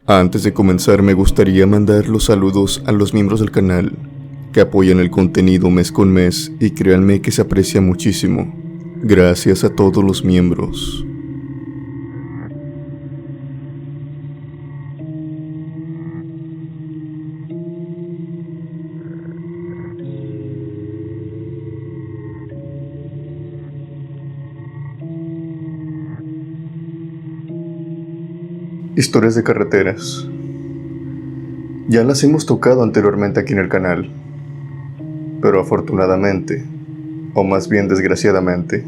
Antes de comenzar, me gustaría mandar los saludos a los miembros del canal que apoyan el contenido mes con mes, y créanme que se aprecia muchísimo. Gracias a todos los miembros. Historias de carreteras. Ya las hemos tocado anteriormente aquí en el canal, pero afortunadamente, o más bien desgraciadamente,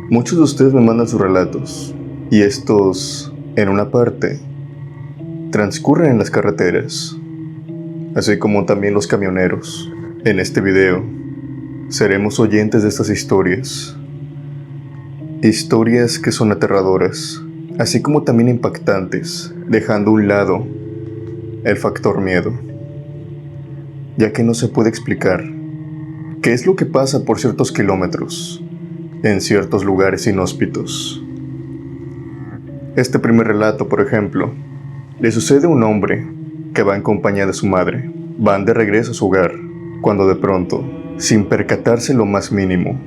muchos de ustedes me mandan sus relatos, y estos, en una parte, transcurren en las carreteras, así como también los camioneros. En este video, seremos oyentes de estas historias. Historias que son aterradoras, así como también impactantes, dejando a un lado el factor miedo, ya que no se puede explicar qué es lo que pasa por ciertos kilómetros, en ciertos lugares inhóspitos. Este primer relato, por ejemplo, le sucede a un hombre que va en compañía de su madre. Van de regreso a su hogar, cuando de pronto, sin percatarse lo más mínimo,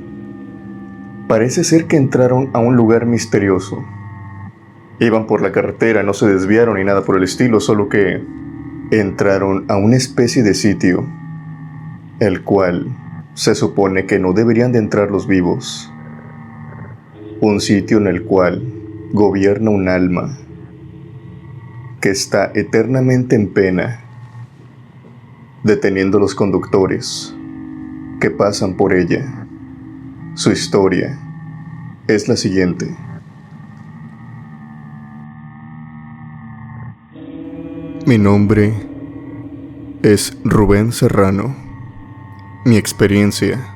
parece ser que entraron a un lugar misterioso. Iban por la carretera, no se desviaron ni nada por el estilo, solo que entraron a una especie de sitio, el cual se supone que no deberían de entrar los vivos. Un sitio en el cual gobierna un alma que está eternamente en pena, deteniendo a los conductores que pasan por ella. Su historia es la siguiente. Mi nombre es Rubén Serrano. Mi experiencia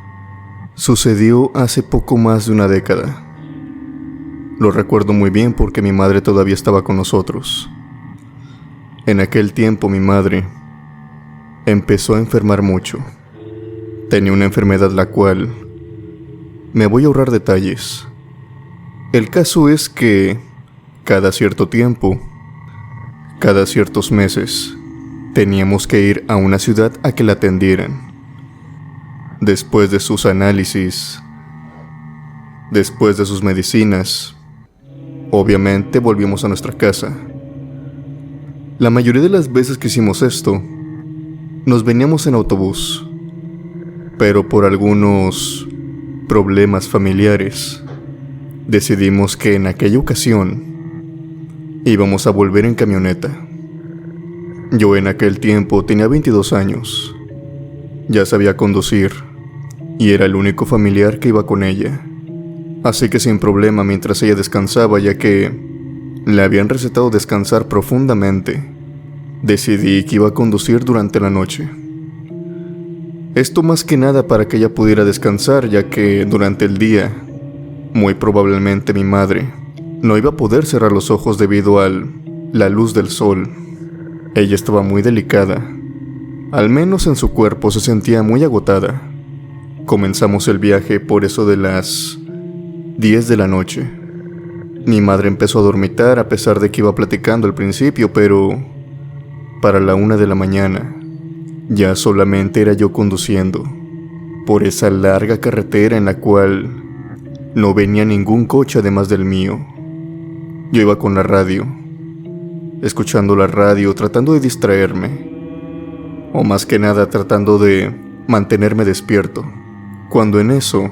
sucedió hace poco más de una década. Lo recuerdo muy bien porque mi madre todavía estaba con nosotros. En aquel tiempo mi madre empezó a enfermar mucho. Tenía una enfermedad la cual me voy a ahorrar detalles. El caso es que cada cierto tiempo, cada ciertos meses, teníamos que ir a una ciudad a que la atendieran. Después de sus análisis, después de sus medicinas, obviamente volvimos a nuestra casa. La mayoría de las veces que hicimos esto, nos veníamos en autobús, pero por algunos problemas familiares, decidimos que en aquella ocasión íbamos a volver en camioneta. Yo en aquel tiempo tenía 22 años. Ya sabía conducir y era el único familiar que iba con ella. Así que sin problema mientras ella descansaba, ya que le habían recetado descansar profundamente, decidí que iba a conducir durante la noche. Esto más que nada para que ella pudiera descansar, ya que durante el día, muy probablemente mi madre no iba a poder cerrar los ojos debido a la luz del sol. Ella estaba muy delicada. Al menos en su cuerpo se sentía muy agotada. Comenzamos el viaje por eso de las 10 de la noche. Mi madre empezó a dormitar a pesar de que iba platicando al principio, pero para la 1 de la mañana ya solamente era yo conduciendo por esa larga carretera en la cual no venía ningún coche además del mío. Yo iba con la radio, escuchando la radio, tratando de distraerme, o más que nada tratando de mantenerme despierto, cuando en eso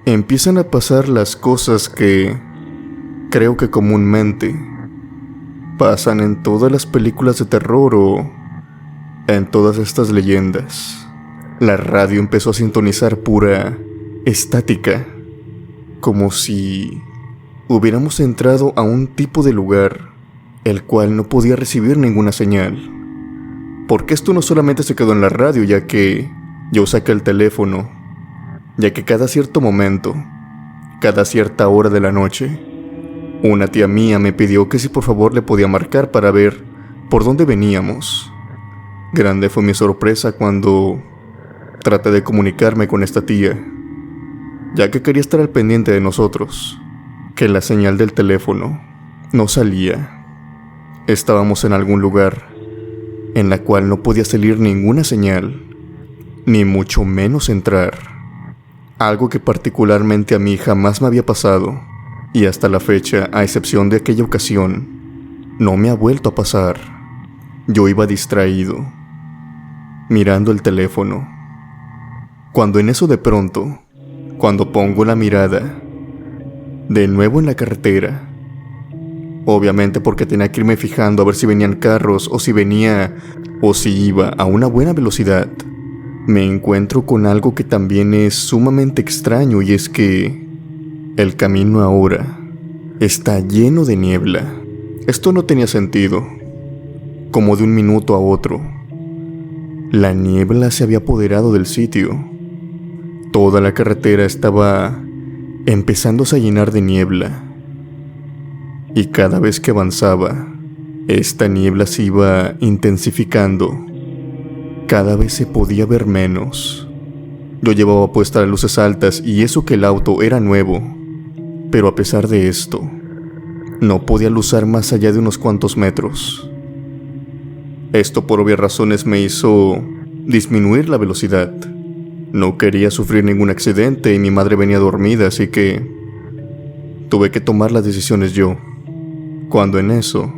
empiezan a pasar las cosas que creo que comúnmente pasan en todas las películas de terror o en todas estas leyendas. La radio empezó a sintonizar pura estática, como si hubiéramos entrado a un tipo de lugar el cual no podía recibir ninguna señal. Porque esto no solamente se quedó en la radio, ya que yo saqué el teléfono, ya que cada cierto momento, cada cierta hora de la noche, una tía mía me pidió que si por favor le podía marcar para ver por dónde veníamos. Grande fue mi sorpresa cuando traté de comunicarme con esta tía, ya que quería estar al pendiente de nosotros, que la señal del teléfono no salía. Estábamos en algún lugar en la cual no podía salir ninguna señal, ni mucho menos entrar. Algo que particularmente a mí jamás me había pasado, y hasta la fecha, a excepción de aquella ocasión, no me ha vuelto a pasar. Yo iba distraído, mirando el teléfono, cuando en eso de pronto, cuando pongo la mirada de nuevo en la carretera, obviamente porque tenía que irme fijando a ver si venían carros o si iba a una buena velocidad, me encuentro con algo que también es sumamente extraño, y es que el camino ahora está lleno de niebla. Esto no tenía sentido. Como de un minuto a otro, la niebla se había apoderado del sitio. Toda la carretera estaba empezándose a llenar de niebla. Y cada vez que avanzaba, esta niebla se iba intensificando. Cada vez se podía ver menos. Yo llevaba puestas las luces altas y eso que el auto era nuevo. Pero a pesar de esto, no podía luzar más allá de unos cuantos metros. Esto por obvias razones me hizo disminuir la velocidad. No quería sufrir ningún accidente y mi madre venía dormida, así que tuve que tomar las decisiones yo. Cuando en eso,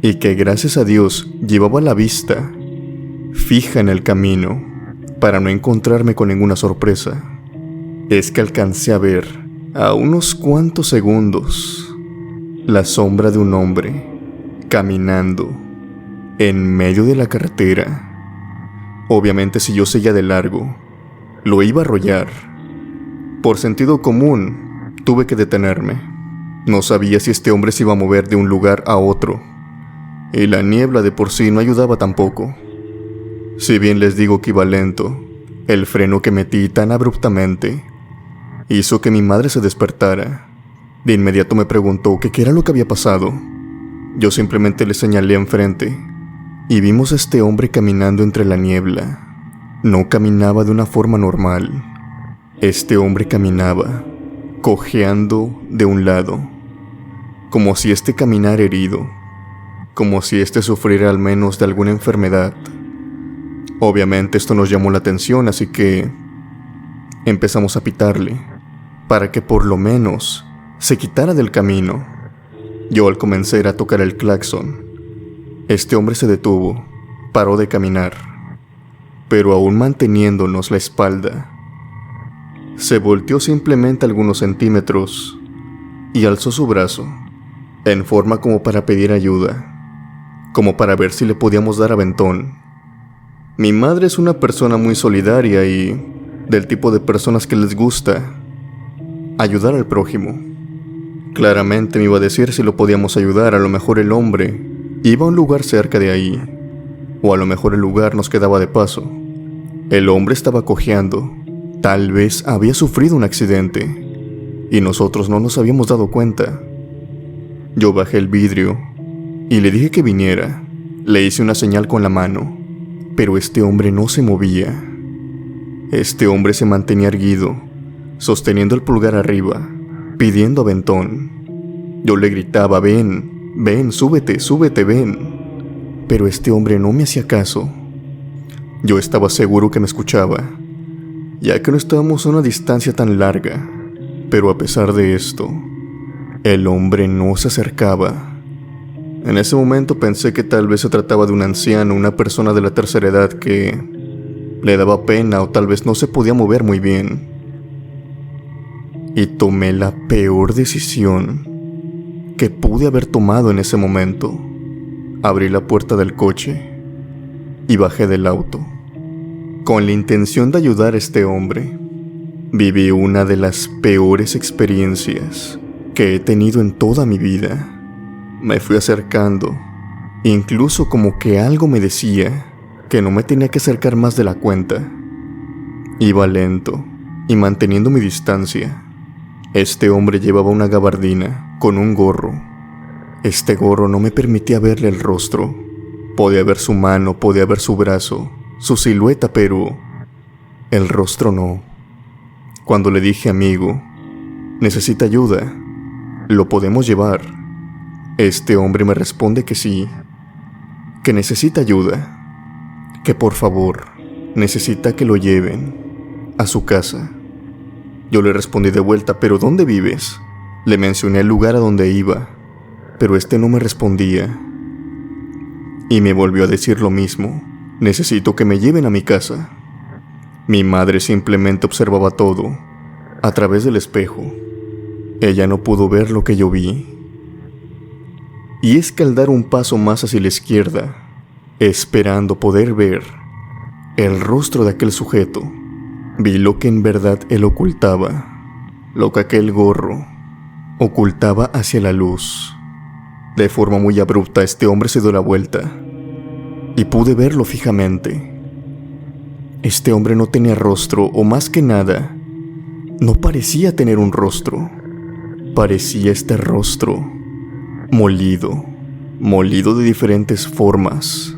y que gracias a Dios llevaba la vista fija en el camino para no encontrarme con ninguna sorpresa, es que alcancé a ver a unos cuantos segundos la sombra de un hombre caminando en medio de la carretera. Obviamente si yo seguía de largo, lo iba a arrollar. Por sentido común, tuve que detenerme. No sabía si este hombre se iba a mover de un lugar a otro, y la niebla de por sí no ayudaba tampoco. Si bien les digo que iba lento, el freno que metí tan abruptamente hizo que mi madre se despertara. De inmediato me preguntó que qué era lo que había pasado. Yo simplemente le señalé enfrente, y vimos a este hombre caminando entre la niebla. No caminaba de una forma normal. Este hombre caminaba cojeando de un lado, como si este caminara herido, como si este sufriera al menos de alguna enfermedad. Obviamente esto nos llamó la atención, así que empezamos a pitarle para que por lo menos se quitara del camino. Yo al comenzar a tocar el claxon, este hombre se detuvo, paró de caminar, pero aún manteniéndonos la espalda, se volteó simplemente algunos centímetros y alzó su brazo, en forma como para pedir ayuda, como para ver si le podíamos dar aventón. Mi madre es una persona muy solidaria y del tipo de personas que les gusta ayudar al prójimo. Claramente me iba a decir si lo podíamos ayudar. A lo mejor el hombre iba a un lugar cerca de ahí, o a lo mejor el lugar nos quedaba de paso. El hombre estaba cojeando. Tal vez había sufrido un accidente y nosotros no nos habíamos dado cuenta. Yo bajé el vidrio y le dije que viniera. Le hice una señal con la mano, pero este hombre no se movía. Este hombre se mantenía erguido, sosteniendo el pulgar arriba, pidiendo aventón. Yo le gritaba: ven, ven, súbete, súbete, ven. Pero este hombre no me hacía caso. Yo estaba seguro que me escuchaba, ya que no estábamos a una distancia tan larga, pero a pesar de esto, el hombre no se acercaba. En ese momento pensé que tal vez se trataba de un anciano, una persona de la tercera edad que le daba pena o tal vez no se podía mover muy bien. Y tomé la peor decisión que pude haber tomado en ese momento. Abrí la puerta del coche y bajé del auto, con la intención de ayudar a este hombre. Viví una de las peores experiencias que he tenido en toda mi vida. Me fui acercando, incluso como que algo me decía que no me tenía que acercar más de la cuenta. Iba lento y manteniendo mi distancia. Este hombre llevaba una gabardina con un gorro. Este gorro no me permitía verle el rostro. Podía ver su mano, podía ver su brazo, su silueta, pero el rostro no. Cuando le dije: amigo, necesita ayuda, lo podemos llevar, Este hombre me responde que sí, que necesita ayuda, que por favor necesita que lo lleven a su casa. Yo le respondí de vuelta, ¿pero dónde vives? Le mencioné el lugar a donde iba, pero este no me respondía. Y me volvió a decir lo mismo, necesito que me lleven a mi casa. Mi madre simplemente observaba todo a través del espejo. Ella no pudo ver lo que yo vi. Y es que al dar un paso más hacia la izquierda, esperando poder ver el rostro de aquel sujeto, vi lo que en verdad él ocultaba, lo que aquel gorro ocultaba hacia la luz. De forma muy abrupta, este hombre se dio la vuelta y pude verlo fijamente. Este hombre no tenía rostro, o más que nada, no parecía tener un rostro. Parecía este rostro molido de diferentes formas.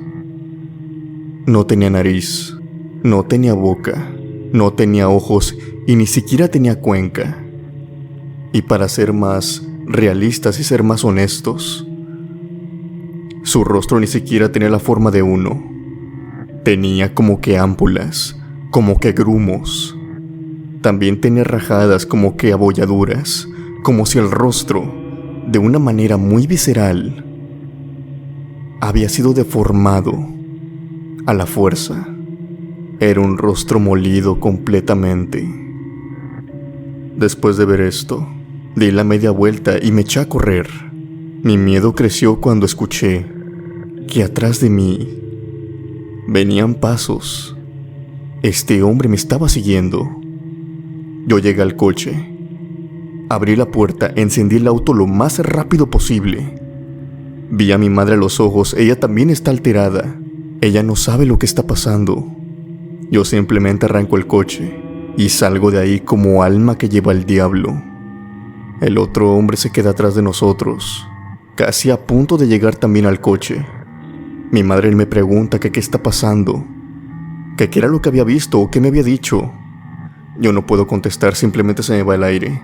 No tenía nariz, no tenía boca, no tenía ojos y ni siquiera tenía cuenca. Y para ser más realistas y ser más honestos, su rostro ni siquiera tenía la forma de uno. Tenía como que ámpulas, como que grumos. También tenía rajadas como que abolladuras, como si el rostro, de una manera muy visceral, había sido deformado a la fuerza. Era un rostro molido completamente. Después de ver esto, di la media vuelta y me eché a correr. Mi miedo creció cuando escuché que atrás de mí venían pasos. Este hombre me estaba siguiendo. Yo llegué al coche, abrí la puerta, encendí el auto lo más rápido posible. Vi a mi madre a los ojos, ella también está alterada. Ella no sabe lo que está pasando. Yo simplemente arranco el coche y salgo de ahí como alma que lleva al diablo. El otro hombre se queda atrás de nosotros, casi a punto de llegar también al coche. Mi madre me pregunta que qué está pasando, que qué era lo que había visto o qué me había dicho. Yo no puedo contestar, simplemente se me va el aire.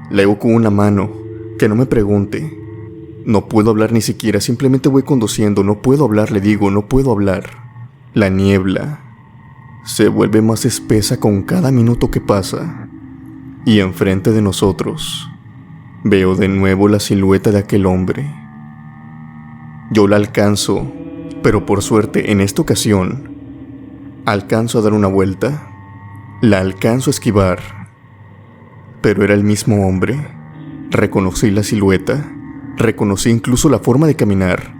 Le hago con una mano, que no me pregunte. No puedo hablar ni siquiera, simplemente voy conduciendo, no puedo hablar, le digo, no puedo hablar. La niebla se vuelve más espesa con cada minuto que pasa. Y enfrente de nosotros, veo de nuevo la silueta de aquel hombre. Yo la alcanzo, pero por suerte en esta ocasión, alcanzo a dar una vuelta, la alcanzo a esquivar, pero era el mismo hombre. Reconocí la silueta, reconocí incluso la forma de caminar,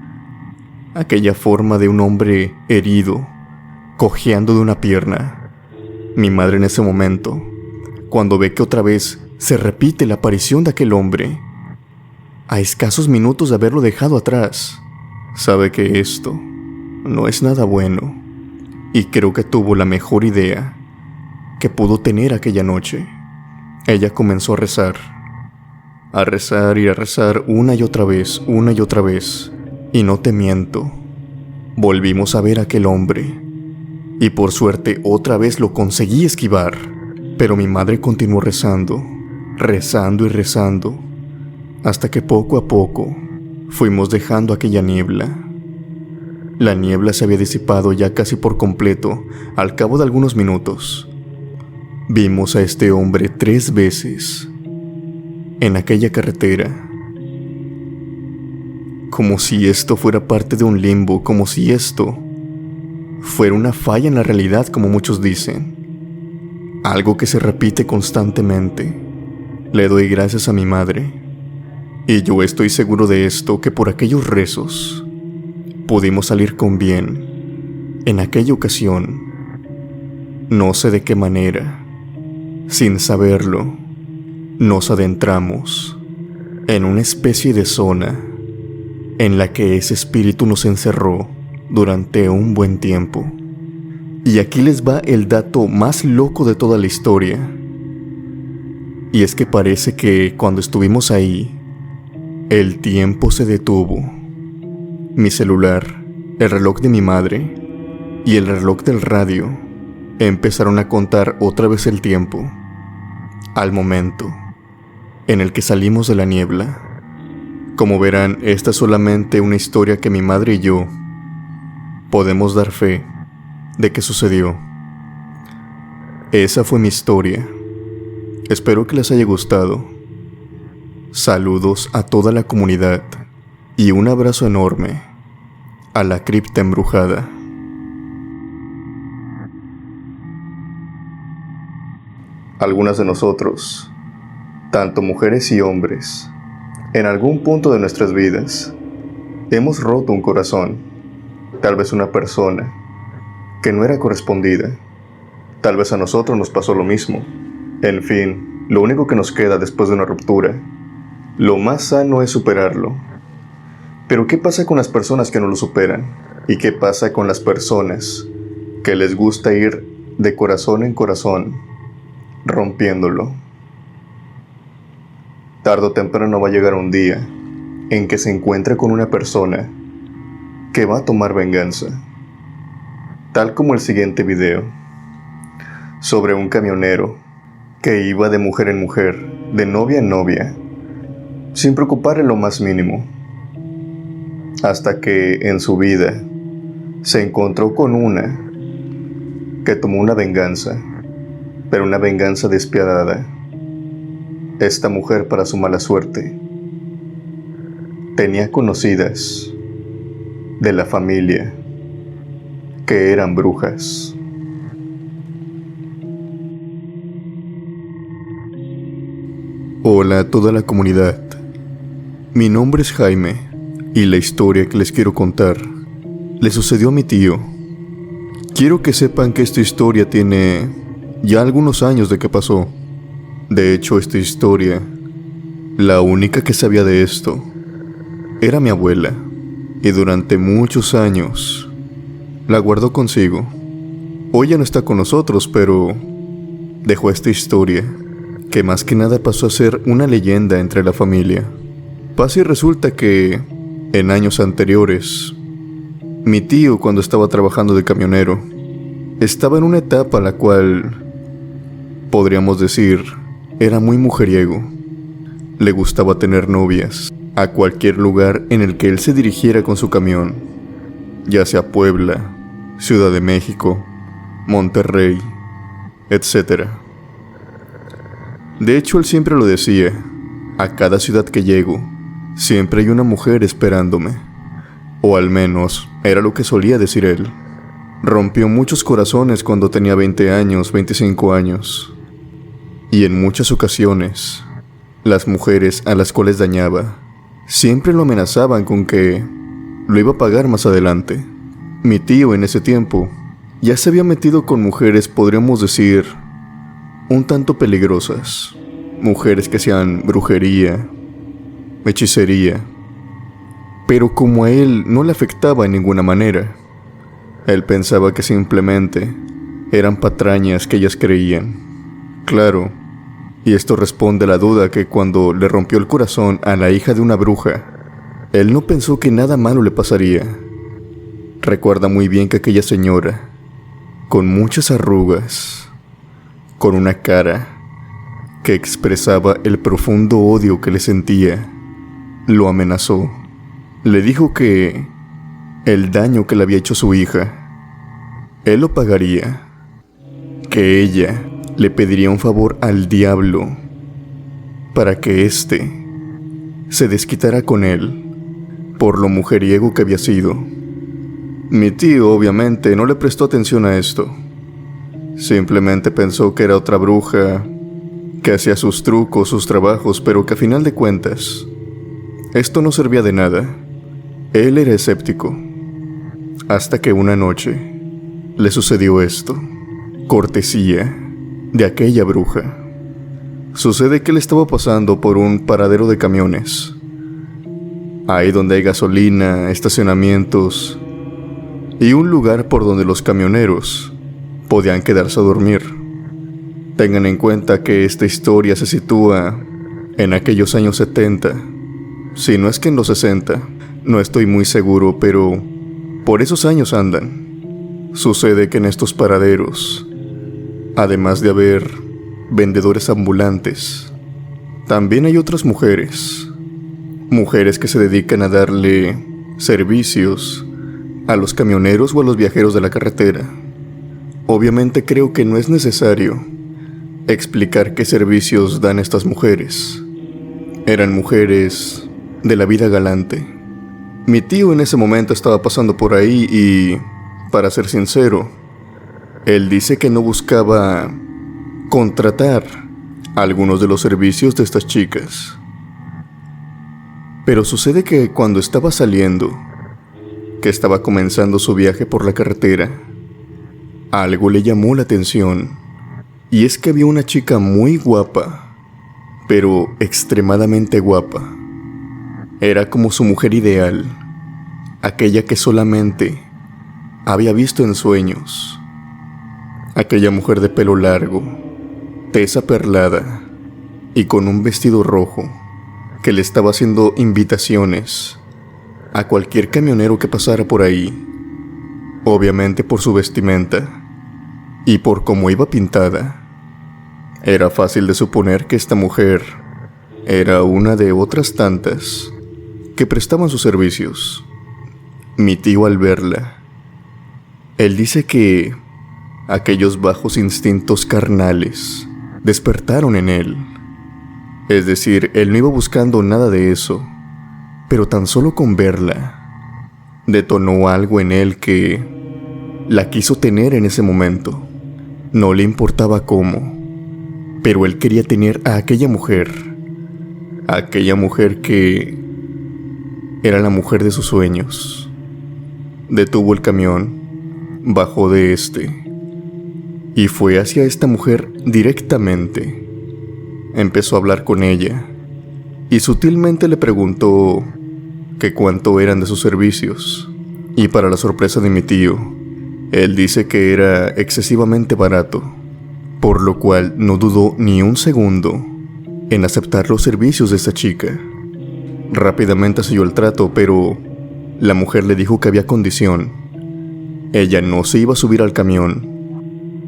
aquella forma de un hombre herido, cojeando de una pierna. Mi madre en ese momento, cuando ve que otra vez se repite la aparición de aquel hombre, a escasos minutos de haberlo dejado atrás, sabe que esto no es nada bueno, y creo que tuvo la mejor idea que pudo tener aquella noche. Ella comenzó a rezar y a rezar una y otra vez, y no te miento, volvimos a ver a aquel hombre, y por suerte otra vez lo conseguí esquivar, pero mi madre continuó rezando, hasta que poco a poco fuimos dejando aquella niebla. La niebla se había disipado ya casi por completo. Al cabo de algunos minutos, vimos a este hombre 3 veces en aquella carretera. Como si esto fuera parte de un limbo, como si esto fuera una falla en la realidad, como muchos dicen. Algo que se repite constantemente. Le doy gracias a mi madre. Y yo estoy seguro de esto, que por aquellos rezos pudimos salir con bien. En aquella ocasión, no sé de qué manera, sin saberlo, nos adentramos en una especie de zona en la que ese espíritu nos encerró durante un buen tiempo. Y aquí les va el dato más loco de toda la historia. Y es que parece que cuando estuvimos ahí, el tiempo se detuvo. Mi celular, el reloj de mi madre y el reloj del radio empezaron a contar otra vez el tiempo, al momento en el que salimos de la niebla. Como verán, esta es solamente una historia que mi madre y yo podemos dar fe de que sucedió. Esa fue mi historia. Espero que les haya gustado. Saludos a toda la comunidad y un abrazo enorme a la cripta embrujada. Algunas de nosotros, tanto mujeres y hombres, en algún punto de nuestras vidas, hemos roto un corazón, tal vez una persona que no era correspondida. Tal vez a nosotros nos pasó lo mismo. En fin, lo único que nos queda después de una ruptura, lo más sano es superarlo. Pero ¿qué pasa con las personas que no lo superan? ¿Y qué pasa con las personas que les gusta ir de corazón en corazón, rompiéndolo? Tarde o temprano va a llegar un día en que se encuentre con una persona que va a tomar venganza. Tal como el siguiente video, sobre un camionero que iba de mujer en mujer, de novia en novia, sin preocuparle lo más mínimo, hasta que en su vida se encontró con una que tomó una venganza, pero una venganza despiadada. Esta mujer, para su mala suerte, tenía conocidas de la familia que eran brujas. Hola a toda la comunidad. Mi nombre es Jaime y la historia que les quiero contar le sucedió a mi tío. Quiero que sepan que esta historia tiene ya algunos años de que pasó. De hecho, esta historia, la única que sabía de esto, era mi abuela, y durante muchos años la guardó consigo. Hoy ya no está con nosotros, pero dejó esta historia, que más que nada pasó a ser una leyenda entre la familia. Pasa y resulta que, en años anteriores, mi tío, cuando estaba trabajando de camionero, estaba en una etapa la cual, podríamos decir, era muy mujeriego. Le gustaba tener novias a cualquier lugar en el que él se dirigiera con su camión, ya sea Puebla, Ciudad de México, Monterrey, etc. De hecho, él siempre lo decía: a cada ciudad que llego, siempre hay una mujer esperándome. O al menos, era lo que solía decir él. Rompió muchos corazones cuando tenía 20 años, 25 años. Y en muchas ocasiones, las mujeres a las cuales dañaba siempre lo amenazaban con que lo iba a pagar más adelante. Mi tío en ese tiempo ya se había metido con mujeres, podríamos decir, un tanto peligrosas. Mujeres que hacían brujería, hechicería. Pero como a él no le afectaba en ninguna manera, él pensaba que simplemente eran patrañas que ellas creían. Claro, y esto responde a la duda que cuando le rompió el corazón a la hija de una bruja, él no pensó que nada malo le pasaría. Recuerda muy bien que aquella señora, con muchas arrugas, con una cara que expresaba el profundo odio que le sentía, lo amenazó. Le dijo que el daño que le había hecho su hija, él lo pagaría, que ella le pediría un favor al diablo para que éste se desquitara con él por lo mujeriego que había sido. Mi tío obviamente no le prestó atención a esto. Simplemente pensó que era otra bruja que hacía sus trucos, sus trabajos, pero que a final de cuentas esto no servía de nada. Él era escéptico, hasta que una noche le sucedió esto, cortesía de aquella bruja. Sucede que él estaba pasando por un paradero de camiones, ahí donde hay gasolina, estacionamientos y un lugar por donde los camioneros podían quedarse a dormir. Tengan en cuenta que esta historia se sitúa en aquellos años 70, si no es que en los 60, no estoy muy seguro, pero por esos años andan. Sucede que en estos paraderos, además de haber vendedores ambulantes, también hay otras mujeres mujeres que se dedican a darle servicios a los camioneros o a los viajeros de la carretera. Obviamente creo que no es necesario explicar qué servicios dan estas mujeres. Eran mujeres de la vida galante. Mi tío en ese momento estaba pasando por ahí y, para ser sincero, él dice que no buscaba contratar algunos de los servicios de estas chicas. Pero sucede que cuando estaba saliendo, que estaba comenzando su viaje por la carretera, algo le llamó la atención, y es que había una chica muy guapa, pero extremadamente guapa. Era como su mujer ideal, aquella que solamente había visto en sueños. Aquella mujer de pelo largo, tez aperlada y con un vestido rojo que le estaba haciendo invitaciones a cualquier camionero que pasara por ahí. Obviamente por su vestimenta y por cómo iba pintada, era fácil de suponer que esta mujer era una de otras tantas que prestaban sus servicios. Mi tío, al verla, él dice que aquellos bajos instintos carnales despertaron en él. Es decir, él no iba buscando nada de eso, pero tan solo con verla, detonó algo en él que la quiso tener en ese momento. No le importaba cómo, pero él quería tener a aquella mujer que era la mujer de sus sueños. Detuvo el camión, bajó de este y fue hacia esta mujer directamente. Empezó a hablar con ella y sutilmente le preguntó que cuánto eran de sus servicios. Y para la sorpresa de mi tío, él dice que era excesivamente barato, por lo cual no dudó ni un segundo en aceptar los servicios de esta chica. Rápidamente selló el trato, pero la mujer le dijo que había condición. Ella no se iba a subir al camión,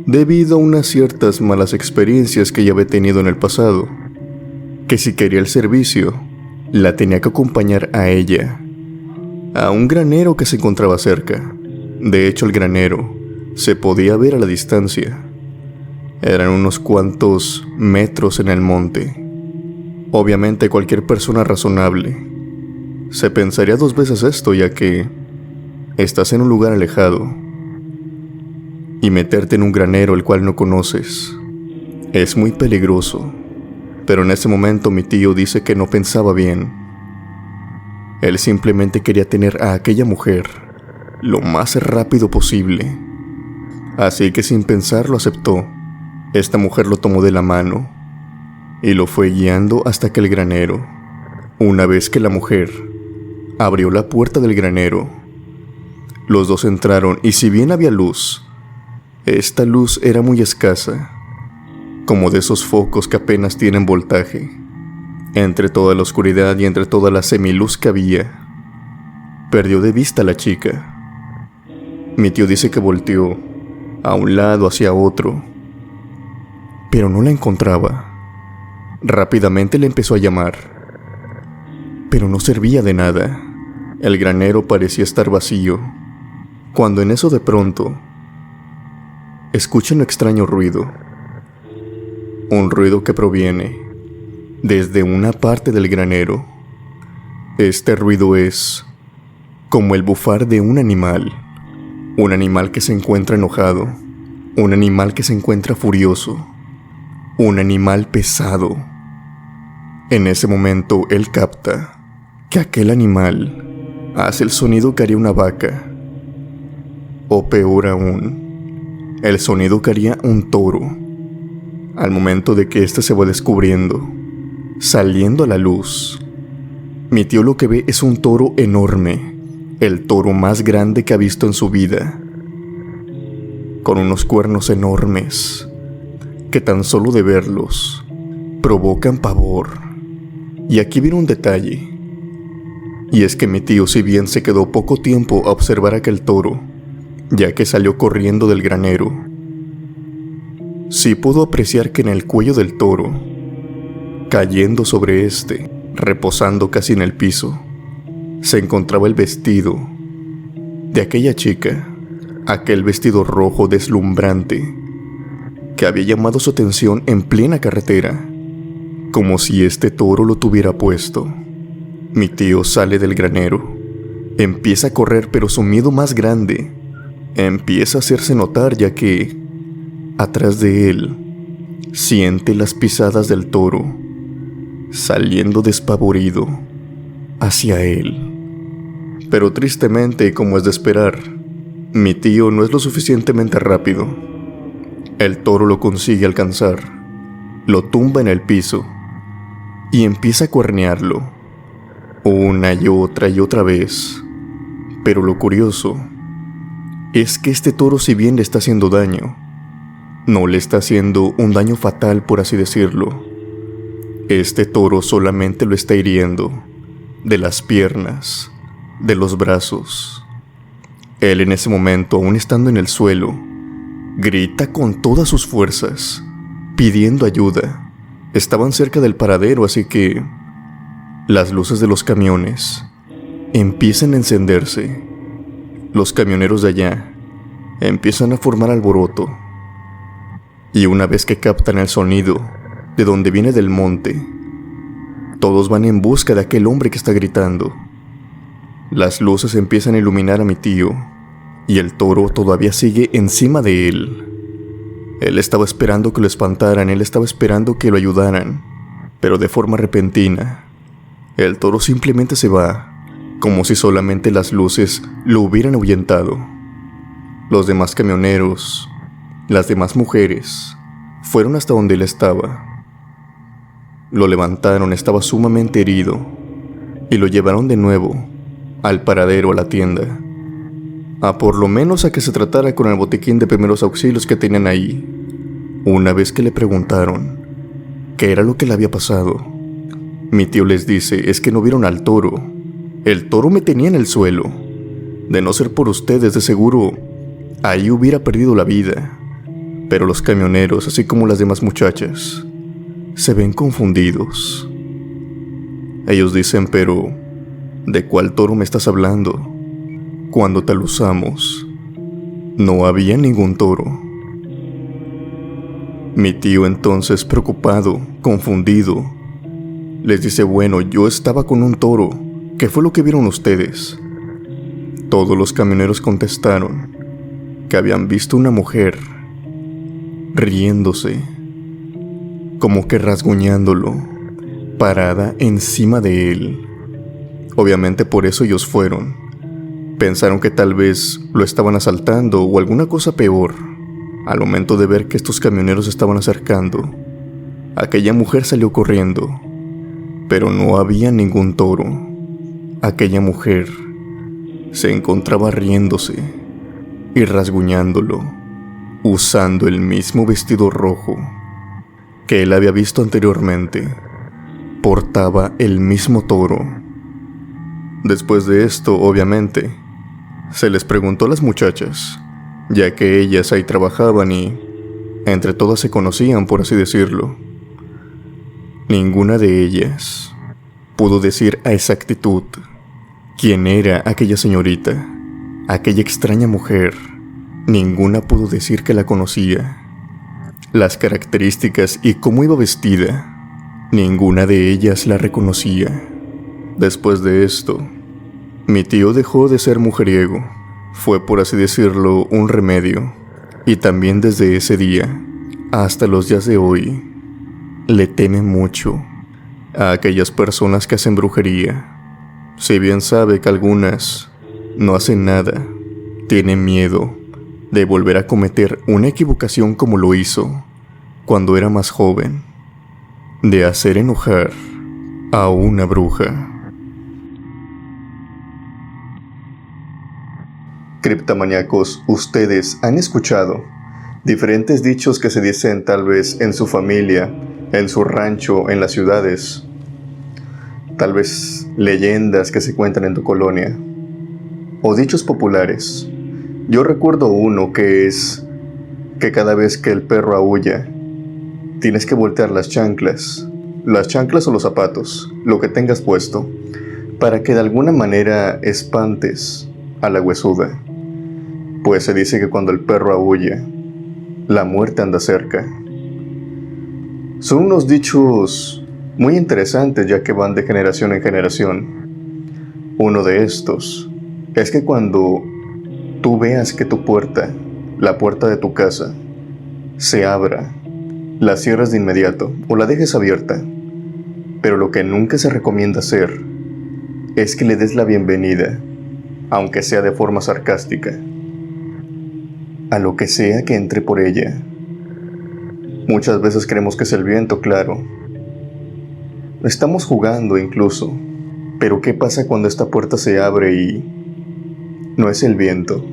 debido a unas ciertas malas experiencias que ella había tenido en el pasado, que si quería el servicio, la tenía que acompañar a ella, a un granero que se encontraba cerca. De hecho, el granero se podía ver a la distancia. Eran unos cuantos metros en el monte. Obviamente cualquier persona razonable se pensaría dos veces esto, ya que estás en un lugar alejado y meterte en un granero el cual no conoces es muy peligroso. Pero en ese momento mi tío dice que no pensaba bien. Él simplemente quería tener a aquella mujer lo más rápido posible. Así que sin pensarlo aceptó. Esta mujer lo tomó de la mano y lo fue guiando hasta aquel granero. Una vez que la mujer abrió la puerta del granero, los dos entraron y si bien había luz, esta luz era muy escasa, como de esos focos que apenas tienen voltaje. Entre toda la oscuridad y entre toda la semiluz que había, perdió de vista a la chica. Mi tío dice que volteó a un lado hacia otro, pero no la encontraba. Rápidamente le empezó a llamar, pero no servía de nada. El granero parecía estar vacío, cuando en eso de pronto escucha un extraño ruido. Un ruido que proviene desde una parte del granero. Este ruido es como el bufar de un animal que se encuentra enojado, un animal que se encuentra furioso, un animal pesado. En ese momento él capta que aquel animal hace el sonido que haría una vaca, o peor aún, el sonido que haría un toro. Al momento de que éste se va descubriendo, saliendo a la luz, mi tío lo que ve es un toro enorme, el toro más grande que ha visto en su vida, con unos cuernos enormes que tan solo de verlos provocan pavor. Y aquí viene un detalle, y es que mi tío, si bien se quedó poco tiempo a observar aquel toro, ya que salió corriendo del granero, sí pudo apreciar que en el cuello del toro, cayendo sobre este, Reposando casi en el piso, se encontraba el vestido de aquella chica, aquel vestido rojo deslumbrante que había llamado su atención en plena carretera, como si este toro lo tuviera puesto. Mi tío sale del granero, empieza a correr, pero su miedo más grande empieza a hacerse notar, ya que atrás de él siente las pisadas del toro saliendo despavorido hacia él. Pero tristemente, como es de esperar, mi tío no es lo suficientemente rápido. El toro lo consigue alcanzar, lo tumba en el piso y empieza a cuernearlo una y otra vez. Pero lo curioso es que este toro, si bien le está haciendo daño, no le está haciendo un daño fatal, por así decirlo. Este toro solamente lo está hiriendo de las piernas, de los brazos. Él en ese momento, aún estando en el suelo, grita con todas sus fuerzas, pidiendo ayuda. Estaban cerca del paradero, así que las luces de los camiones empiezan a encenderse. Los camioneros de allá empiezan a formar alboroto. Y una vez que captan el sonido de donde viene del monte, todos van en busca de aquel hombre que está gritando. Las luces empiezan a iluminar a mi tío, y el toro todavía sigue encima de él. Él estaba esperando que lo espantaran, él estaba esperando que lo ayudaran, pero de forma repentina, el toro simplemente se va, como si solamente las luces lo hubieran ahuyentado. Los demás camioneros, las demás mujeres, fueron hasta donde él estaba. Lo levantaron, estaba sumamente herido, y lo llevaron de nuevo al paradero, a la tienda, a por lo menos a que se tratara con el botiquín de primeros auxilios que tenían ahí. Una vez que le preguntaron qué era lo que le había pasado, mi tío les dice: es que no vieron al toro. El toro me tenía en el suelo. De no ser por ustedes, de seguro ahí hubiera perdido la vida. Pero los camioneros, así como las demás muchachas, se ven confundidos. Ellos dicen: pero ¿de cuál toro me estás hablando? Cuando te alusamos, no había ningún toro. Mi tío entonces, preocupado, confundido, les dice: bueno, yo estaba con un toro. ¿Qué fue lo que vieron ustedes? Todos los camioneros contestaron que habían visto una mujer riéndose, como que rasguñándolo, parada encima de él. Obviamente por eso ellos fueron. Pensaron que tal vez lo estaban asaltando o alguna cosa peor. Al momento de ver que estos camioneros se estaban acercando, aquella mujer salió corriendo, pero no había ningún toro. Aquella mujer se encontraba riéndose y rasguñándolo, usando el mismo vestido rojo que él había visto anteriormente. Portaba el mismo toro. Después de esto, obviamente, se les preguntó a las muchachas, ya que ellas ahí trabajaban y entre todas se conocían, por así decirlo. Ninguna de ellas pudo decir a exactitud quién era aquella señorita, aquella extraña mujer. Ninguna pudo decir que la conocía. Las características y cómo iba vestida, ninguna de ellas la reconocía. Después de esto, mi tío dejó de ser mujeriego. Fue, por así decirlo, un remedio. Y también desde ese día, hasta los días de hoy, le teme mucho a aquellas personas que hacen brujería. Si bien sabe que algunas no hacen nada, tiene miedo de volver a cometer una equivocación como lo hizo cuando era más joven, de hacer enojar a una bruja. Criptomaníacos, ustedes han escuchado diferentes dichos que se dicen tal vez en su familia, en su rancho, en las ciudades. Tal vez leyendas que se cuentan en tu colonia, o dichos populares. Yo recuerdo uno que es que cada vez que el perro aúlla, tienes que voltear las chanclas, las chanclas o los zapatos, lo que tengas puesto, para que de alguna manera espantes a la huesuda. Pues se dice que cuando el perro aúlla, la muerte anda cerca. Son unos dichos muy interesantes, ya que van de generación en generación. Uno de estos es que cuando tú veas que tu puerta, la puerta de tu casa, se abra, la cierres de inmediato o la dejes abierta. Pero lo que nunca se recomienda hacer es que le des la bienvenida, aunque sea de forma sarcástica, a lo que sea que entre por ella. Muchas veces creemos que es el viento, claro. Estamos jugando incluso, pero ¿qué pasa cuando esta puerta se abre y no es el viento?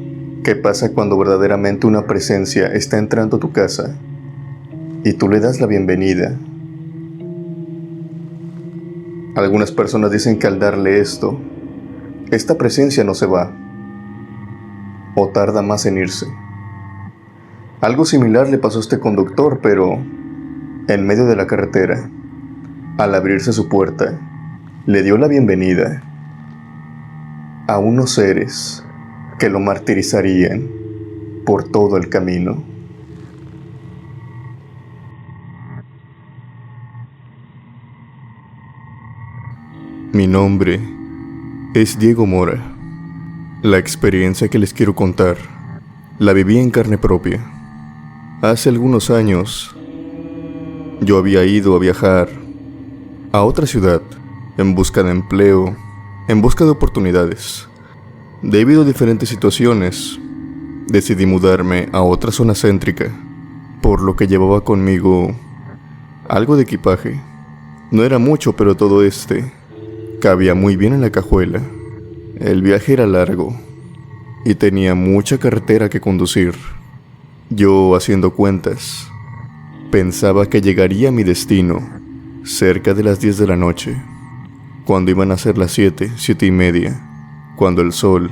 ¿Qué pasa cuando verdaderamente una presencia está entrando a tu casa y tú le das la bienvenida? Algunas personas dicen que al darle esto, esta presencia no se va o tarda más en irse. Algo similar le pasó a este conductor, pero en medio de la carretera, al abrirse su puerta, le dio la bienvenida a unos seres que lo martirizarían por todo el camino. Mi nombre es Diego Mora. La experiencia que les quiero contar la viví en carne propia. Hace algunos años, yo había ido a viajar a otra ciudad en busca de empleo, en busca de oportunidades. Debido a diferentes situaciones, decidí mudarme a otra zona céntrica, por lo que llevaba conmigo algo de equipaje. No era mucho, pero todo cabía muy bien en la cajuela. El viaje era largo y tenía mucha carretera que conducir. Yo, haciendo cuentas, pensaba que llegaría a mi destino cerca de las 10 de la noche, cuando iban a ser las 7:30, cuando el sol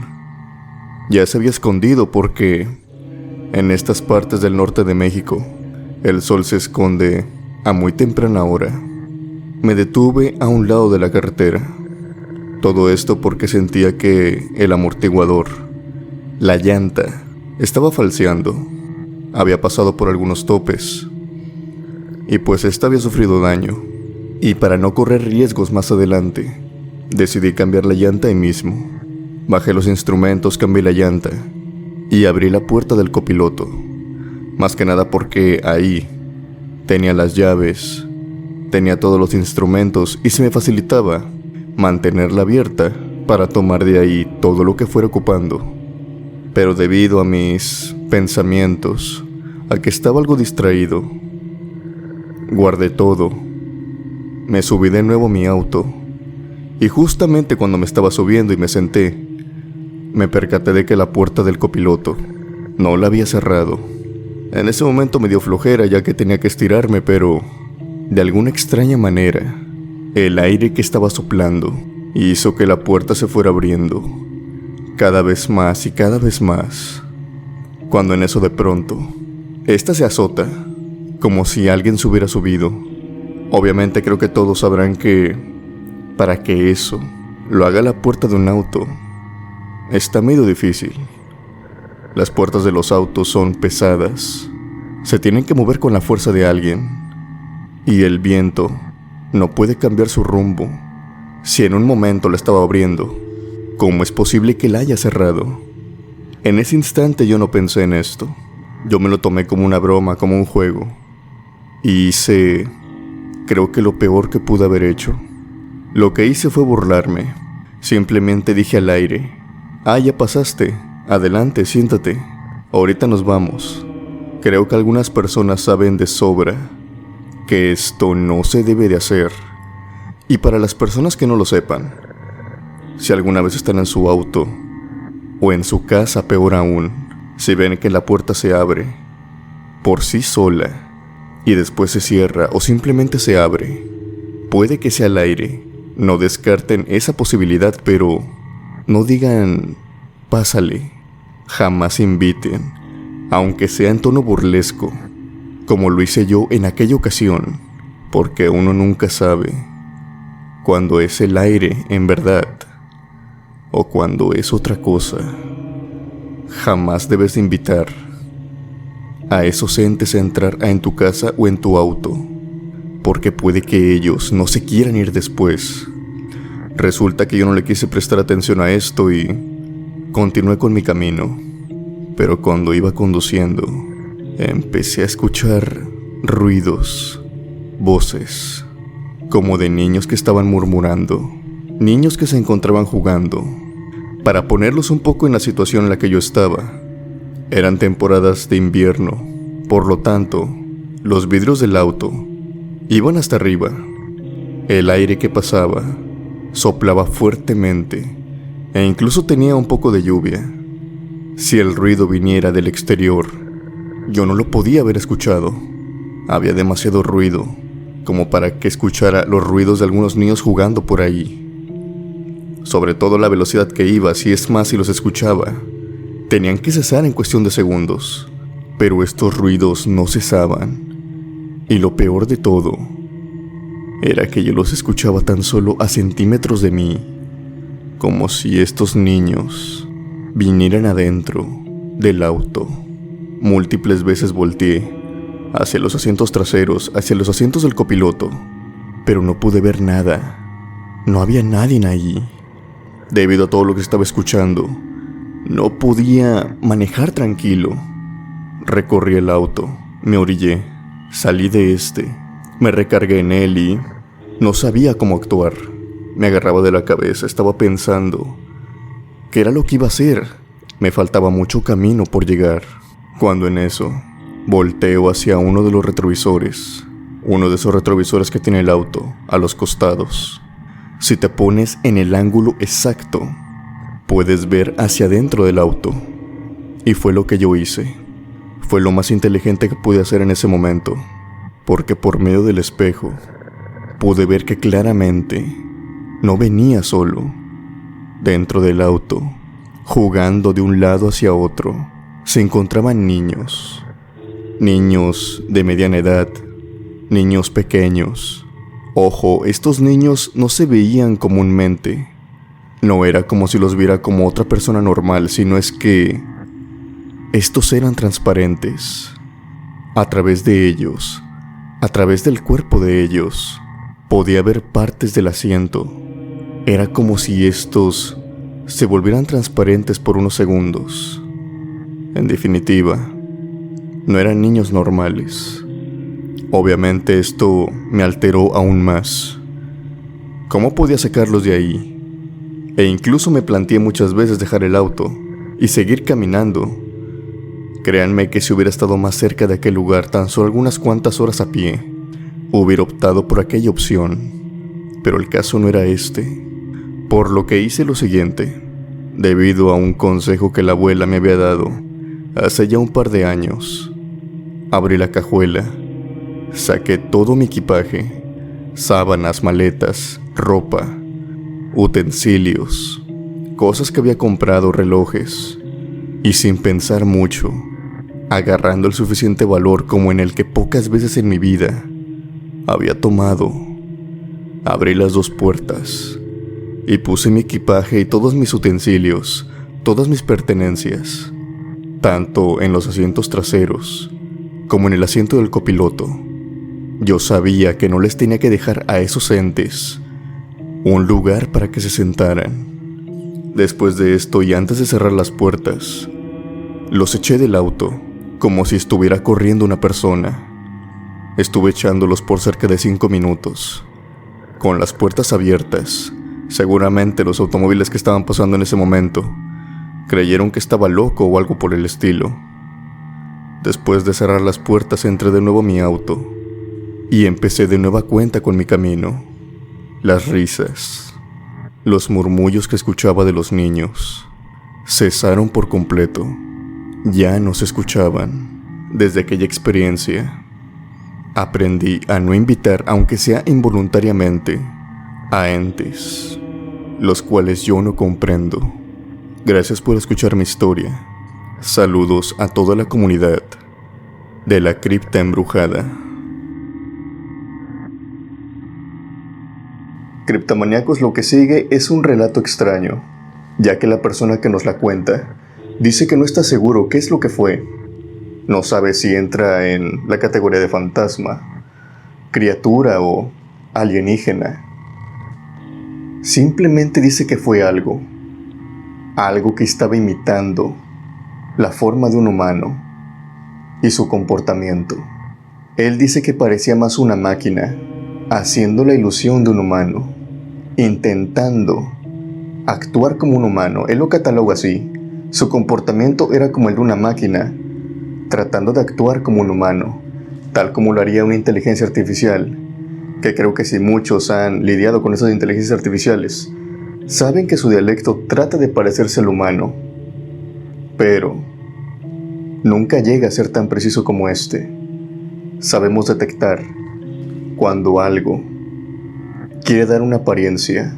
ya se había escondido, porque en estas partes del norte de México el sol se esconde a muy temprana hora. Me detuve a un lado de la carretera. Todo esto porque sentía que el amortiguador, la llanta, estaba falseando. Había pasado por algunos topes y pues esta había sufrido daño. Y para no correr riesgos más adelante, decidí cambiar la llanta ahí mismo. Bajé los instrumentos, cambié la llanta y abrí la puerta del copiloto. Más que nada porque ahí tenía las llaves, tenía todos los instrumentos y se me facilitaba mantenerla abierta para tomar de ahí todo lo que fuera ocupando. Pero debido a mis pensamientos, a que estaba algo distraído, guardé todo. Me subí de nuevo a mi auto y justamente cuando me estaba subiendo y me senté, me percaté de que la puerta del copiloto no la había cerrado. En ese momento me dio flojera, ya que tenía que estirarme, pero de alguna extraña manera, el aire que estaba soplando hizo que la puerta se fuera abriendo cada vez más y cada vez más. Cuando en eso de pronto, esta se azota, como si alguien se hubiera subido. Obviamente creo que todos sabrán que para que eso lo haga la puerta de un auto, está medio difícil. Las puertas de los autos son pesadas, se tienen que mover con la fuerza de alguien, y el viento no puede cambiar su rumbo. Si en un momento la estaba abriendo, ¿cómo es posible que la haya cerrado? En ese instante yo no pensé en esto. Yo me lo tomé como una broma, como un juego, y hice, creo que lo peor que pude haber hecho. Lo que hice fue burlarme. Simplemente dije al aire: "Ah, ya pasaste, adelante, siéntate, ahorita nos vamos". Creo que algunas personas saben de sobra que esto no se debe de hacer. Y para las personas que no lo sepan, si alguna vez están en su auto o en su casa, peor aún, si ven que la puerta se abre por sí sola y después se cierra o simplemente se abre, puede que sea el aire. No descarten esa posibilidad, pero no digan "pásale". Jamás inviten, aunque sea en tono burlesco, como lo hice yo en aquella ocasión, porque uno nunca sabe cuando es el aire en verdad o cuando es otra cosa. Jamás debes invitar a esos entes a entrar en tu casa o en tu auto, porque puede que ellos no se quieran ir después. Resulta que yo no le quise prestar atención a esto y continué con mi camino, pero cuando iba conduciendo empecé a escuchar ruidos, voces, como de niños que estaban murmurando, niños que se encontraban jugando. Para ponerlos un poco en la situación en la que yo estaba, eran temporadas de invierno, por lo tanto, los vidrios del auto iban hasta arriba. El aire que pasaba soplaba fuertemente e incluso tenía un poco de lluvia. Si el ruido viniera del exterior, yo no lo podía haber escuchado. Había demasiado ruido como para que escuchara los ruidos de algunos niños jugando por ahí. Sobre todo la velocidad que iba, si es más, si los escuchaba, tenían que cesar en cuestión de segundos. Pero estos ruidos no cesaban. Y lo peor de todo era que yo los escuchaba tan solo a centímetros de mí, como si estos niños vinieran adentro del auto. Múltiples veces volteé hacia los asientos traseros, hacia los asientos del copiloto, pero no pude ver nada. No había nadie ahí. Debido a todo lo que estaba escuchando, no podía manejar tranquilo. Recorrí el auto, me orillé, salí de me recargué en él y no sabía cómo actuar. Me agarraba de la cabeza, estaba pensando ¿qué era lo que iba a hacer? Me faltaba mucho camino por llegar, cuando en eso volteo hacia uno de los retrovisores, uno de esos retrovisores que tiene el auto a los costados. Si te pones en el ángulo exacto, puedes ver hacia adentro del auto. Y fue lo que yo hice. Fue lo más inteligente que pude hacer en ese momento, porque por medio del espejo pude ver que claramente no venía solo. Dentro del auto, jugando de un lado hacia otro, se encontraban niños. Niños de mediana edad, niños pequeños. Ojo, estos niños no se veían comúnmente. No era como si los viera como otra persona normal, sino es que estos eran transparentes. A través de ellos, a través del cuerpo de ellos, podía ver partes del asiento. Era como si estos se volvieran transparentes por unos segundos. En definitiva, no eran niños normales. Obviamente esto me alteró aún más. ¿Cómo podía sacarlos de ahí? E incluso me planteé muchas veces dejar el auto y seguir caminando. Créanme que si hubiera estado más cerca de aquel lugar, tan solo algunas cuantas horas a pie, hubiera optado por aquella opción. Pero el caso no era por lo que hice lo siguiente, debido a un consejo que la abuela me había dado hace ya un par de años. Abrí la cajuela, saqué todo mi equipaje, sábanas, maletas, ropa, utensilios, cosas que había comprado, relojes, y sin pensar mucho, agarrando el suficiente valor como en el que pocas veces en mi vida había tomado, abrí las dos puertas y puse mi equipaje y todos mis utensilios, todas mis pertenencias, tanto en los asientos traseros como en el asiento del copiloto. Yo sabía que no les tenía que dejar a esos entes un lugar para que se sentaran. Después de esto y antes de cerrar las puertas, los eché del auto como si estuviera corriendo una persona. Estuve echándolos por cerca de 5 minutos, con las puertas abiertas. Seguramente los automóviles que estaban pasando en ese momento creyeron que estaba loco o algo por el estilo. Después de cerrar las puertas entré de nuevo a mi auto y empecé de nueva cuenta con mi camino. Las risas, los murmullos que escuchaba de los niños cesaron por completo. Ya no se escuchaban. Desde aquella experiencia aprendí a no invitar, aunque sea involuntariamente, a entes los cuales yo no comprendo. Gracias por escuchar mi historia. Saludos a toda la comunidad de la cripta embrujada. Criptomaníacos, lo que sigue es un relato extraño, ya que la persona que nos la cuenta dice que no está seguro qué es lo que fue. No sabe si entra en la categoría de fantasma, criatura o alienígena. Simplemente dice que fue algo que estaba imitando la forma de un humano y su comportamiento. Él dice que parecía más una máquina, haciendo la ilusión de un humano, intentando actuar como un humano. Él lo cataloga así. Su comportamiento era como el de una máquina, tratando de actuar como un humano, tal como lo haría una inteligencia artificial, que creo que si muchos han lidiado con esas inteligencias artificiales, saben que su dialecto trata de parecerse al humano, pero nunca llega a ser tan preciso como este. Sabemos detectar cuando algo quiere dar una apariencia,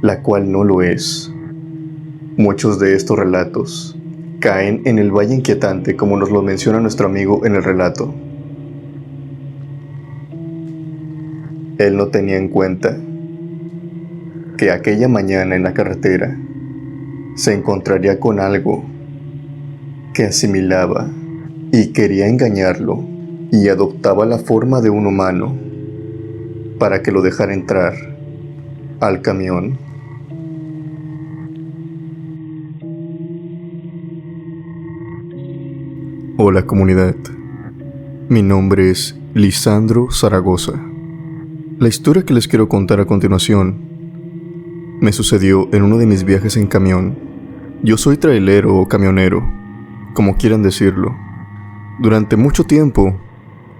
la cual no lo es. Muchos de estos relatos caen en el valle inquietante, como nos lo menciona nuestro amigo en el relato. Él no tenía en cuenta que aquella mañana en la carretera se encontraría con algo que asimilaba y quería engañarlo, y adoptaba la forma de un humano para que lo dejara entrar al camión. Hola comunidad, mi nombre es Lisandro Zaragoza. La historia que les quiero contar a continuación me sucedió en uno de mis viajes en camión. Yo soy trailero o camionero, como quieran decirlo. Durante mucho tiempo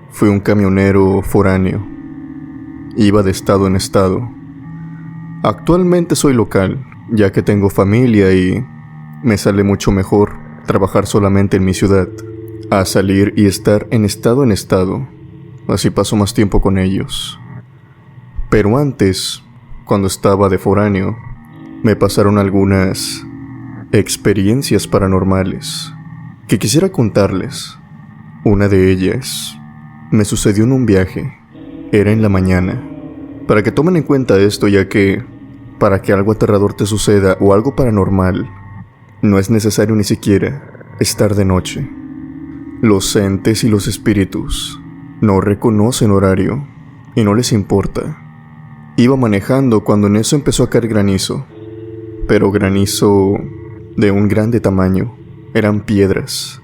fui un camionero foráneo. Iba de estado en estado. Actualmente soy local, ya que tengo familia y me sale mucho mejor trabajar solamente en mi ciudad, a salir y estar en estado. Así paso más tiempo con ellos. Pero antes, cuando estaba de foráneo, me pasaron algunas experiencias paranormales que quisiera contarles. Una de ellas me sucedió en un viaje. Era en la mañana. Para que tomen en cuenta esto, ya que para que algo aterrador te suceda o algo paranormal, no es necesario ni siquiera estar de noche. Los entes y los espíritus no reconocen horario y no les importa. Iba manejando cuando en eso empezó a caer granizo, pero granizo de un grande tamaño. Eran piedras.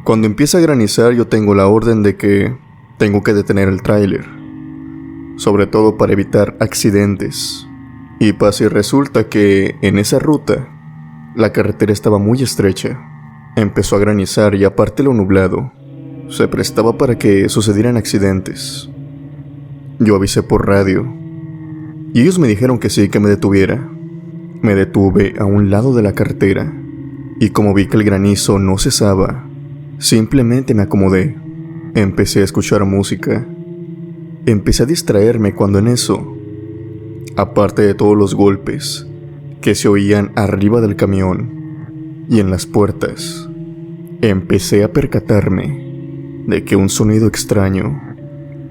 Cuando empieza a granizar, yo tengo la orden de que tengo que detener el tráiler, sobre todo para evitar accidentes. Y pasa y resulta que en esa ruta la carretera estaba muy estrecha. Empezó a granizar y aparte lo nublado se prestaba para que sucedieran accidentes. Yo avisé por radio y ellos me dijeron que sí, que me detuviera. Me detuve a un lado de la carretera y como vi que el granizo no cesaba, simplemente me acomodé. Empecé a escuchar música. Empecé a distraerme cuando en eso, aparte de todos los golpes que se oían arriba del camión y en las puertas, empecé a percatarme de que un sonido extraño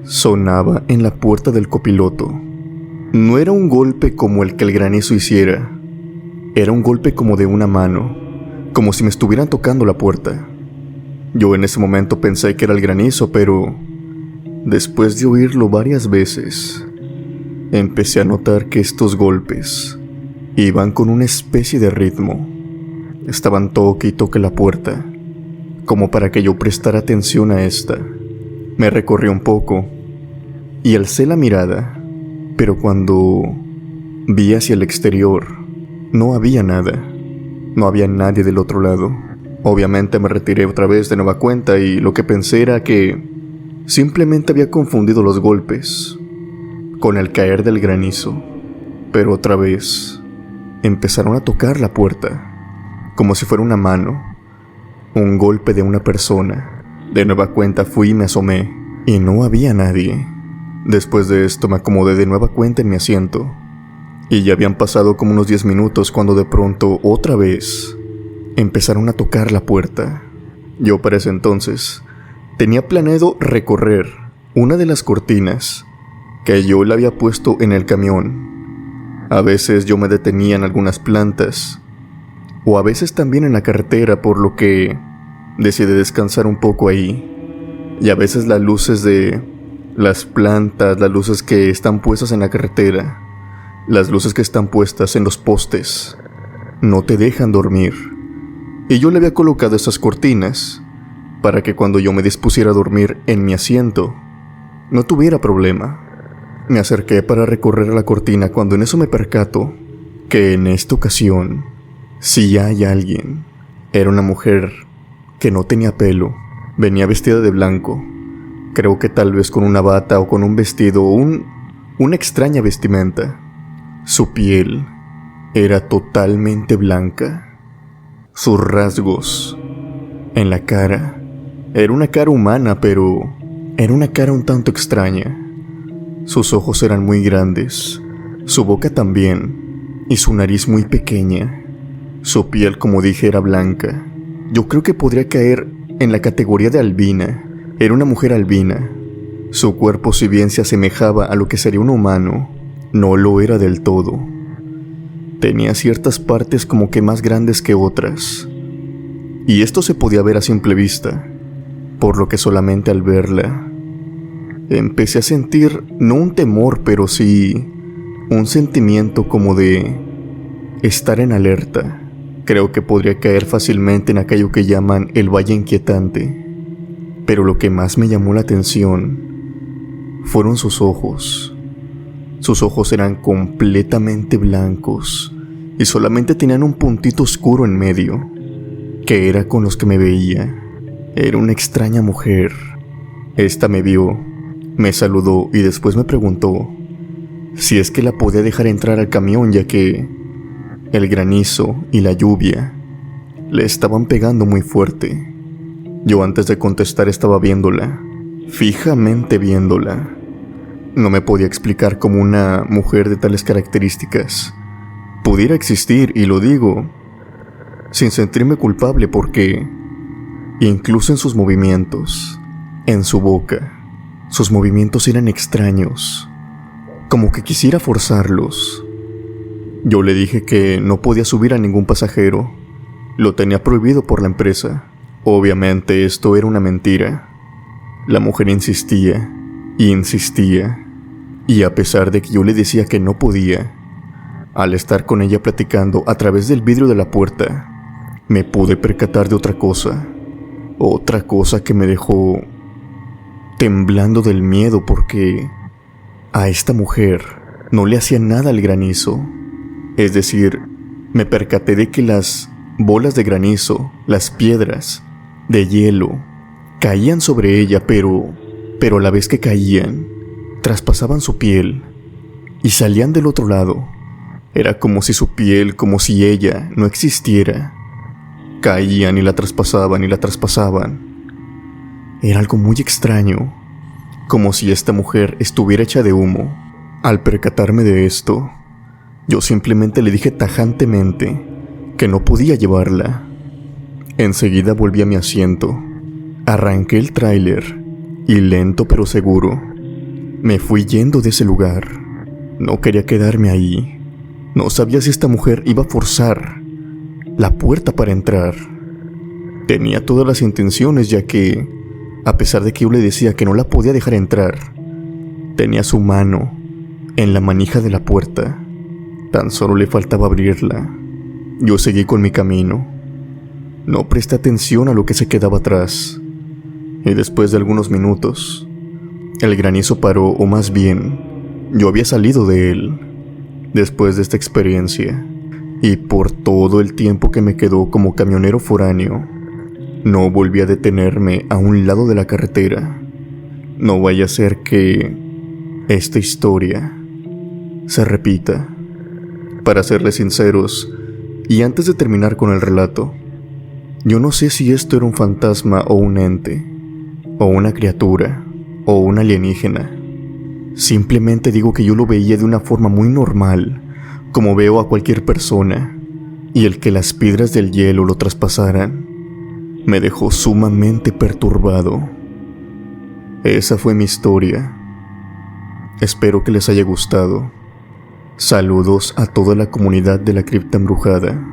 sonaba en la puerta del copiloto. No era un golpe como el que el granizo hiciera. Era un golpe como de una mano, como si me estuvieran tocando la puerta. Yo en ese momento pensé que era el granizo, pero después de oírlo varias veces, empecé a notar que estos golpes iban con una especie de ritmo. Estaban toque y toque la puerta, como para que yo prestara atención a esta. Me recorrí un poco y alcé la mirada, pero cuando vi hacia el exterior, no había nada. No había nadie del otro lado. Obviamente me retiré otra vez de nueva cuenta y lo que pensé era que simplemente había confundido los golpes con el caer del granizo. Pero otra vez empezaron a tocar la puerta, como si fuera una mano, un golpe de una persona. De nueva cuenta fui y me asomé y no había nadie. Después de esto me acomodé de nueva cuenta en mi asiento y ya habían pasado como unos 10 minutos cuando de pronto otra vez empezaron a tocar la puerta. Yo para ese entonces tenía planeado recorrer una de las cortinas que yo le había puesto en el camión A veces yo me detenía en algunas plantas, o a veces también en la carretera, por lo que decidí descansar un poco ahí. Y a veces las luces de las plantas, las luces que están puestas en la carretera, las luces que están puestas en los postes, no te dejan dormir. Y yo le había colocado esas cortinas para que cuando yo me dispusiera a dormir en mi asiento, no tuviera problema. Me acerqué para recorrer la cortina cuando en eso me percato que en esta ocasión sí hay alguien. Era una mujer que no tenía pelo, venía vestida de blanco. Creo que tal vez con una bata o con un vestido o una extraña vestimenta. Su piel era totalmente blanca. Sus rasgos en la cara era una cara humana, pero era una cara un tanto extraña. Sus ojos eran muy grandes, su boca también, y su nariz muy pequeña. Su piel, como dije, era blanca. Yo creo que podría caer en la categoría de albina. Era una mujer albina. Su cuerpo, si bien se asemejaba a lo que sería un humano, no lo era del todo. Tenía ciertas partes como que más grandes que otras. Y esto se podía ver a simple vista, por lo que solamente al verla empecé a sentir no un temor, pero sí un sentimiento como de estar en alerta. Creo que podría caer fácilmente en aquello que llaman el valle inquietante. Pero lo que más me llamó la atención fueron sus ojos. Sus ojos eran completamente blancos y solamente tenían un puntito oscuro en medio, que era con los que me veía. Era una extraña mujer. Esta me vio, me saludó y después me preguntó si es que la podía dejar entrar al camión, ya que el granizo y la lluvia le estaban pegando muy fuerte. Yo antes de contestar estaba viéndola, fijamente viéndola. No me podía explicar cómo una mujer de tales características pudiera existir, y lo digo sin sentirme culpable porque incluso en sus movimientos, en su boca, sus movimientos eran extraños, como que quisiera forzarlos. Yo le dije que no podía subir a ningún pasajero, lo tenía prohibido por la empresa. Obviamente esto era una mentira. La mujer insistía y insistía, y a pesar de que yo le decía que no podía, al estar con ella platicando a través del vidrio de la puerta, me pude percatar de otra cosa que me dejó temblando del miedo, porque a esta mujer no le hacía nada el granizo. Es decir, me percaté de que las bolas de granizo, las piedras de hielo, caían sobre ella, pero a la vez que caían, traspasaban su piel y salían del otro lado. Era como si su piel, como si ella no existiera. Caían y la traspasaban y la traspasaban. Era algo muy extraño, como si esta mujer estuviera hecha de humo. Al percatarme de esto, yo simplemente le dije tajantemente que no podía llevarla. Enseguida volví a mi asiento, arranqué el tráiler y lento pero seguro me fui yendo de ese lugar. No quería quedarme ahí. No sabía si esta mujer iba a forzar la puerta para entrar. Tenía todas las intenciones, ya que, a pesar de que yo le decía que no la podía dejar entrar, tenía su mano en la manija de la puerta. Tan solo le faltaba abrirla. Yo seguí con mi camino. No presté atención a lo que se quedaba atrás. Y después de algunos minutos, el granizo paró, o más bien, yo había salido de él. Después de esta experiencia, y por todo el tiempo que me quedó como camionero foráneo, no volví a detenerme a un lado de la carretera. No vaya a ser que esta historia se repita. Para serles sinceros, y antes de terminar con el relato, yo no sé si esto era un fantasma o un ente, o una criatura, o un alienígena. Simplemente digo que yo lo veía de una forma muy normal, como veo a cualquier persona, y el que las piedras del hielo lo traspasaran me dejó sumamente perturbado. Esa fue mi historia. Espero que les haya gustado. Saludos a toda la comunidad de la cripta embrujada.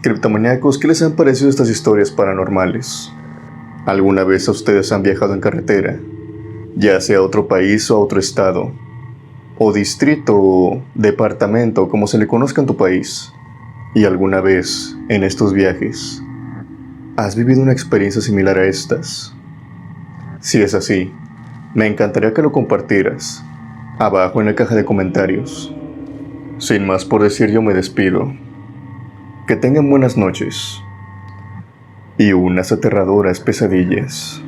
Criptomaníacos, ¿qué les han parecido estas historias paranormales? ¿Alguna vez a ustedes han viajado en carretera? Ya sea a otro país o a otro estado, o distrito o departamento, como se le conozca en tu país. ¿Y alguna vez, en estos viajes, has vivido una experiencia similar a estas? Si es así, me encantaría que lo compartieras, abajo en la caja de comentarios. Sin más por decir, yo me despido. Que tengan buenas noches y unas aterradoras pesadillas.